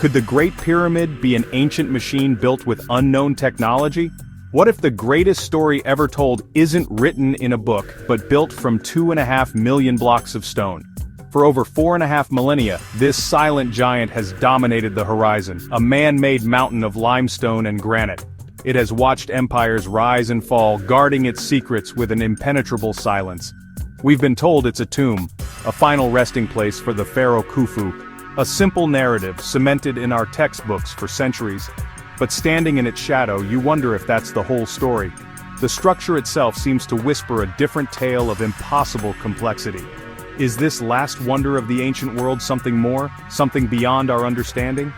Could the Great Pyramid be an ancient machine built with unknown technology? What if the greatest story ever told isn't written in a book, but built from 2.5 million blocks of stone? For over 4.5 millennia, this silent giant has dominated the horizon, a man-made mountain of limestone and granite. It has watched empires rise and fall, guarding its secrets with an impenetrable silence. We've been told it's a tomb, a final resting place for the pharaoh Khufu, a simple narrative cemented in our textbooks for centuries. But standing in its shadow, you wonder if that's the whole story. The structure itself seems to whisper a different tale of impossible complexity. Is this last wonder of the ancient world something more, something beyond our understanding?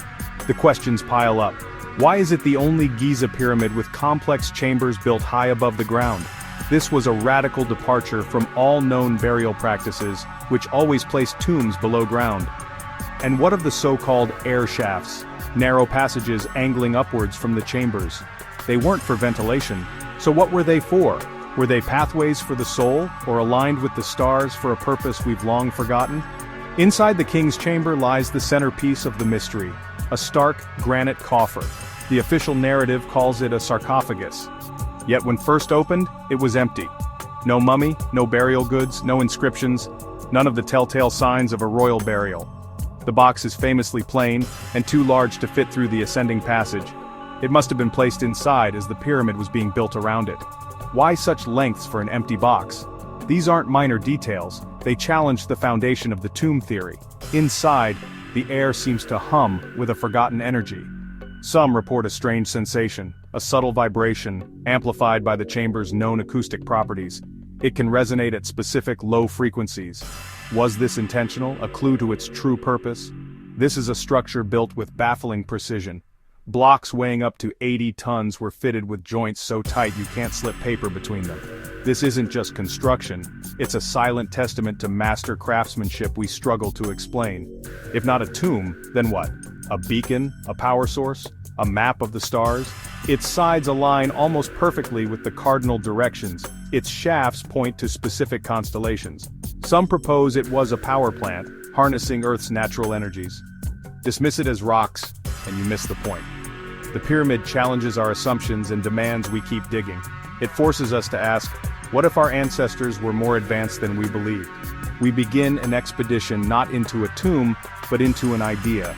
The questions pile up. Why is it the only Giza pyramid with complex chambers built high above the ground? This was a radical departure from all known burial practices, which always placed tombs below ground. And what of the so-called air shafts, narrow passages angling upwards from the chambers? They weren't for ventilation, so what were they for? Were they pathways for the soul, or aligned with the stars for a purpose we've long forgotten? Inside the king's chamber lies the centerpiece of the mystery, a stark granite coffer. The official narrative calls it a sarcophagus. Yet when first opened, it was empty. No mummy, no burial goods, no inscriptions, none of the telltale signs of a royal burial. The box is famously plain, and too large to fit through the ascending passage. It must have been placed inside as the pyramid was being built around it. Why such lengths for an empty box? These aren't minor details, they challenge the foundation of the tomb theory. Inside, the air seems to hum with a forgotten energy. Some report a strange sensation, a subtle vibration, amplified by the chamber's known acoustic properties. It can resonate at specific low frequencies. Was this intentional, a clue to its true purpose? This is a structure built with baffling precision. Blocks weighing up to 80 tons were fitted with joints so tight you can't slip paper between them. This isn't just construction, it's a silent testament to master craftsmanship we struggle to explain. If not a tomb, then what? A beacon? A power source? A map of the stars? Its sides align almost perfectly with the cardinal directions. Its shafts point to specific constellations. Some propose it was a power plant, harnessing Earth's natural energies. Dismiss it as rocks, and you miss the point. The pyramid challenges our assumptions and demands we keep digging. It forces us to ask, what if our ancestors were more advanced than we believed? We begin an expedition not into a tomb, but into an idea.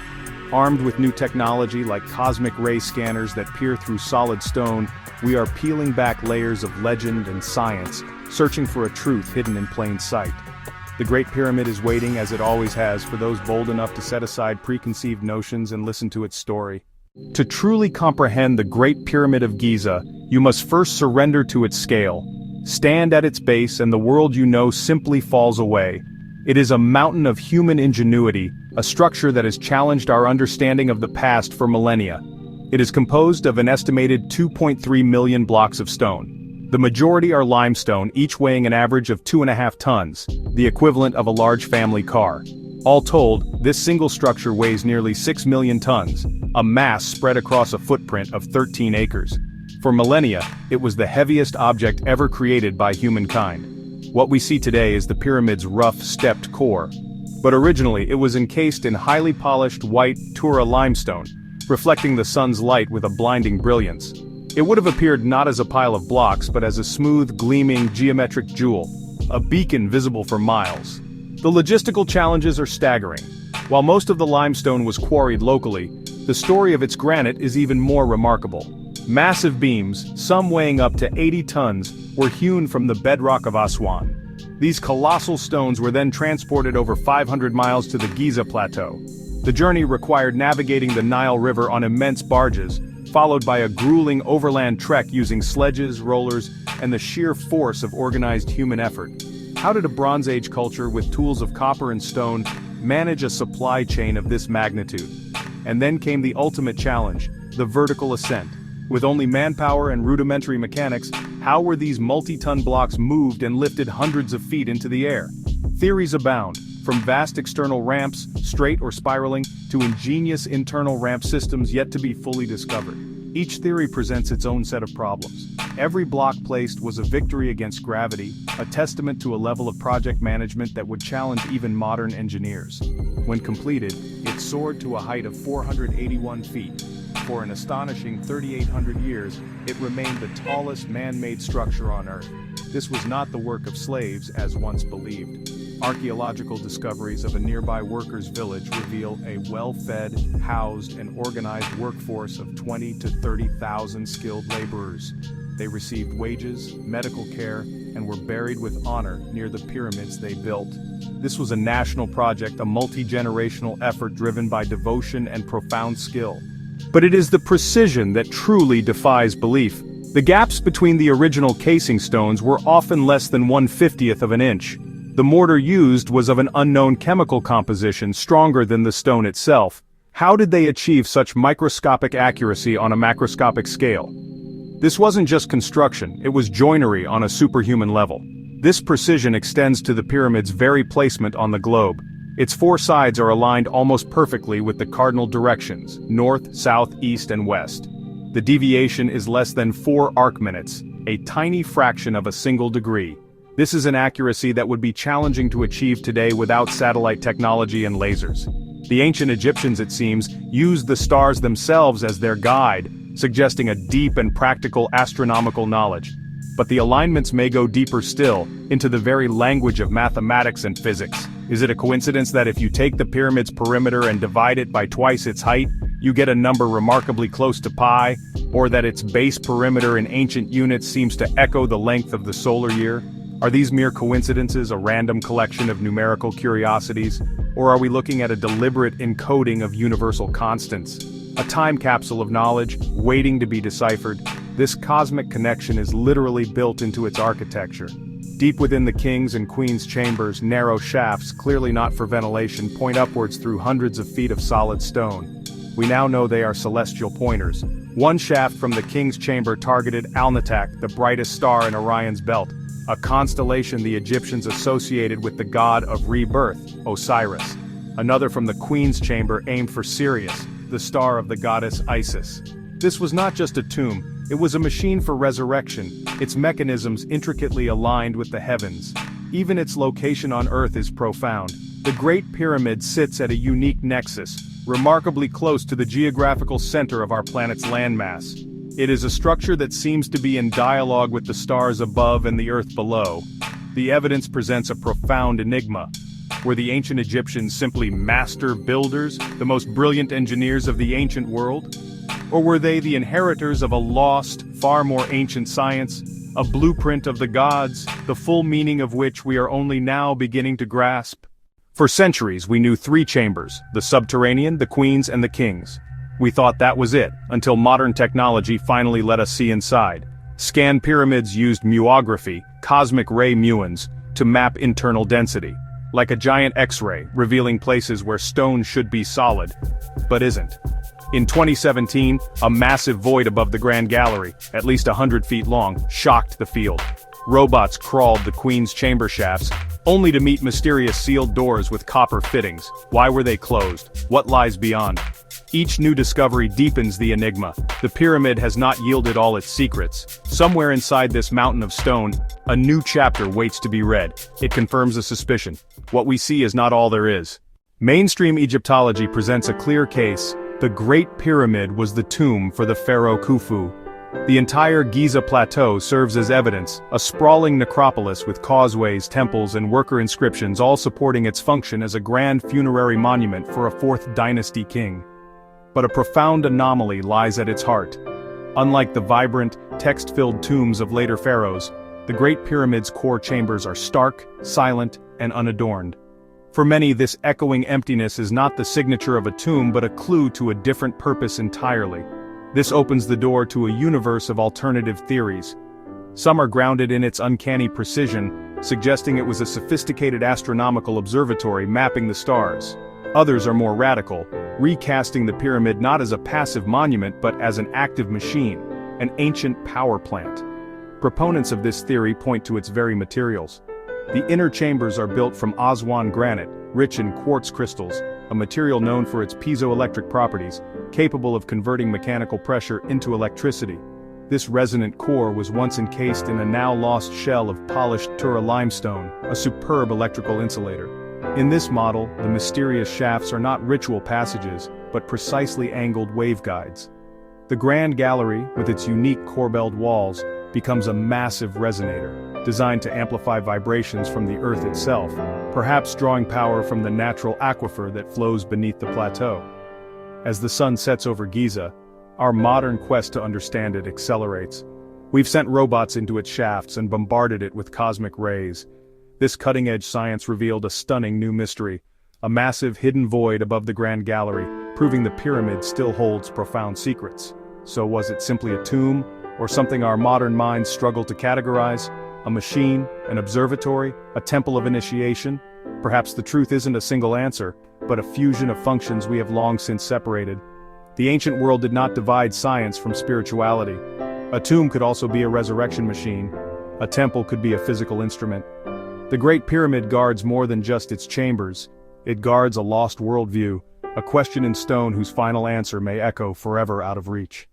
Armed with new technology like cosmic ray scanners that peer through solid stone, we are peeling back layers of legend and science, searching for a truth hidden in plain sight. The Great Pyramid is waiting, as it always has, for those bold enough to set aside preconceived notions and listen to its story. To truly comprehend the Great Pyramid of Giza, you must first surrender to its scale. Stand at its base and the world you know simply falls away. It is a mountain of human ingenuity, a structure that has challenged our understanding of the past for millennia. It is composed of an estimated 2.3 million blocks of stone. The majority are limestone, each weighing an average of 2.5 tons, the equivalent of a large family car. All told, this single structure weighs nearly 6 million tons, a mass spread across a footprint of 13 acres. For millennia, it was the heaviest object ever created by humankind. What we see today is the pyramid's rough, stepped core. But originally, it was encased in highly polished white Tura limestone, reflecting the sun's light with a blinding brilliance. It would have appeared not as a pile of blocks but as a smooth, gleaming, geometric jewel, a beacon visible for miles. The logistical challenges are staggering. While most of the limestone was quarried locally, the story of its granite is even more remarkable. Massive beams, some weighing up to 80 tons, were hewn from the bedrock of Aswan. These colossal stones were then transported over 500 miles to the Giza Plateau. The journey required navigating the Nile River on immense barges, followed by a grueling overland trek using sledges, rollers, and the sheer force of organized human effort. How did a Bronze Age culture with tools of copper and stone manage a supply chain of this magnitude? And then came the ultimate challenge, the vertical ascent. With only manpower and rudimentary mechanics, how were these multi-ton blocks moved and lifted hundreds of feet into the air? Theories abound. From vast external ramps, straight or spiraling, to ingenious internal ramp systems yet to be fully discovered. Each theory presents its own set of problems. Every block placed was a victory against gravity, a testament to a level of project management that would challenge even modern engineers. When completed, it soared to a height of 481 feet. For an astonishing 3,800 years, it remained the tallest man-made structure on Earth. This was not the work of slaves, as once believed. Archaeological discoveries of a nearby workers' village reveal a well-fed, housed, and organized workforce of 20 to 30,000 skilled laborers. They received wages, medical care, and were buried with honor near the pyramids they built. This was a national project, a multi-generational effort driven by devotion and profound skill. But it is the precision that truly defies belief. The gaps between the original casing stones were often less than 1/50th of an inch. The mortar used was of an unknown chemical composition stronger than the stone itself. How did they achieve such microscopic accuracy on a macroscopic scale? This wasn't just construction, it was joinery on a superhuman level. This precision extends to the pyramid's very placement on the globe. Its four sides are aligned almost perfectly with the cardinal directions, north, south, east, and west. The deviation is less than 4 arc minutes, a tiny fraction of a single degree. This is an accuracy that would be challenging to achieve today without satellite technology and lasers. The ancient Egyptians, it seems, used the stars themselves as their guide, suggesting a deep and practical astronomical knowledge. But the alignments may go deeper still, into the very language of mathematics and physics. Is it a coincidence that if you take the pyramid's perimeter and divide it by twice its height, you get a number remarkably close to pi, or that its base perimeter in ancient units seems to echo the length of the solar year? Are these mere coincidences, a random collection of numerical curiosities, or are we looking at a deliberate encoding of universal constants? A time capsule of knowledge, waiting to be deciphered. This cosmic connection is literally built into its architecture. Deep within the king's and queen's chambers, narrow shafts, clearly not for ventilation, point upwards through hundreds of feet of solid stone. We now know they are celestial pointers. One shaft from the king's chamber targeted Alnitak, the brightest star in Orion's belt, a constellation the Egyptians associated with the god of rebirth, Osiris. Another from the queen's chamber aimed for Sirius, the star of the goddess Isis. This was not just a tomb, it was a machine for resurrection, its mechanisms intricately aligned with the heavens. Even its location on Earth is profound. The Great Pyramid sits at a unique nexus, remarkably close to the geographical center of our planet's landmass. It is a structure that seems to be in dialogue with the stars above and the Earth below. The evidence presents a profound enigma. Were the ancient Egyptians simply master builders, the most brilliant engineers of the ancient world? Or were they the inheritors of a lost, far more ancient science, a blueprint of the gods, the full meaning of which we are only now beginning to grasp? For centuries we knew 3 chambers, the subterranean, the queen's, and the king's. We thought that was it, until modern technology finally let us see inside. Scanned pyramids used muography, cosmic ray muons, to map internal density. Like a giant X-ray, revealing places where stone should be solid, but isn't. In 2017, a massive void above the Grand Gallery, at least 100 feet long, shocked the field. Robots crawled the Queen's chamber shafts, only to meet mysterious sealed doors with copper fittings. Why were they closed? What lies beyond? Each new discovery deepens the enigma. The pyramid has not yielded all its secrets. Somewhere inside this mountain of stone, a new chapter waits to be read. It confirms a suspicion. What we see is not all there is. Mainstream Egyptology presents a clear case. The Great Pyramid was the tomb for the pharaoh Khufu. The entire Giza Plateau serves as evidence, a sprawling necropolis with causeways, temples, and worker inscriptions all supporting its function as a grand funerary monument for a 4th dynasty king. But a profound anomaly lies at its heart. Unlike the vibrant, text-filled tombs of later pharaohs, the Great Pyramid's core chambers are stark, silent, and unadorned. For many, this echoing emptiness is not the signature of a tomb but a clue to a different purpose entirely. This opens the door to a universe of alternative theories. Some are grounded in its uncanny precision, suggesting it was a sophisticated astronomical observatory mapping the stars. Others are more radical, recasting the pyramid not as a passive monument but as an active machine, an ancient power plant. Proponents of this theory point to its very materials. The inner chambers are built from Aswan granite, rich in quartz crystals, a material known for its piezoelectric properties, capable of converting mechanical pressure into electricity. This resonant core was once encased in a now-lost shell of polished Tura limestone, a superb electrical insulator. In this model, the mysterious shafts are not ritual passages, but precisely angled waveguides. The Grand Gallery, with its unique corbelled walls, becomes a massive resonator, designed to amplify vibrations from the Earth itself, perhaps drawing power from the natural aquifer that flows beneath the plateau. As the sun sets over Giza, our modern quest to understand it accelerates. We've sent robots into its shafts and bombarded it with cosmic rays. This cutting-edge science revealed a stunning new mystery, a massive hidden void above the Grand Gallery, proving the pyramid still holds profound secrets. So was it simply a tomb, or something our modern minds struggle to categorize? A machine, an observatory, a temple of initiation? Perhaps the truth isn't a single answer, but a fusion of functions we have long since separated. The ancient world did not divide science from spirituality. A tomb could also be a resurrection machine. A temple could be a physical instrument. The Great Pyramid guards more than just its chambers. It guards a lost worldview, a question in stone whose final answer may echo forever out of reach.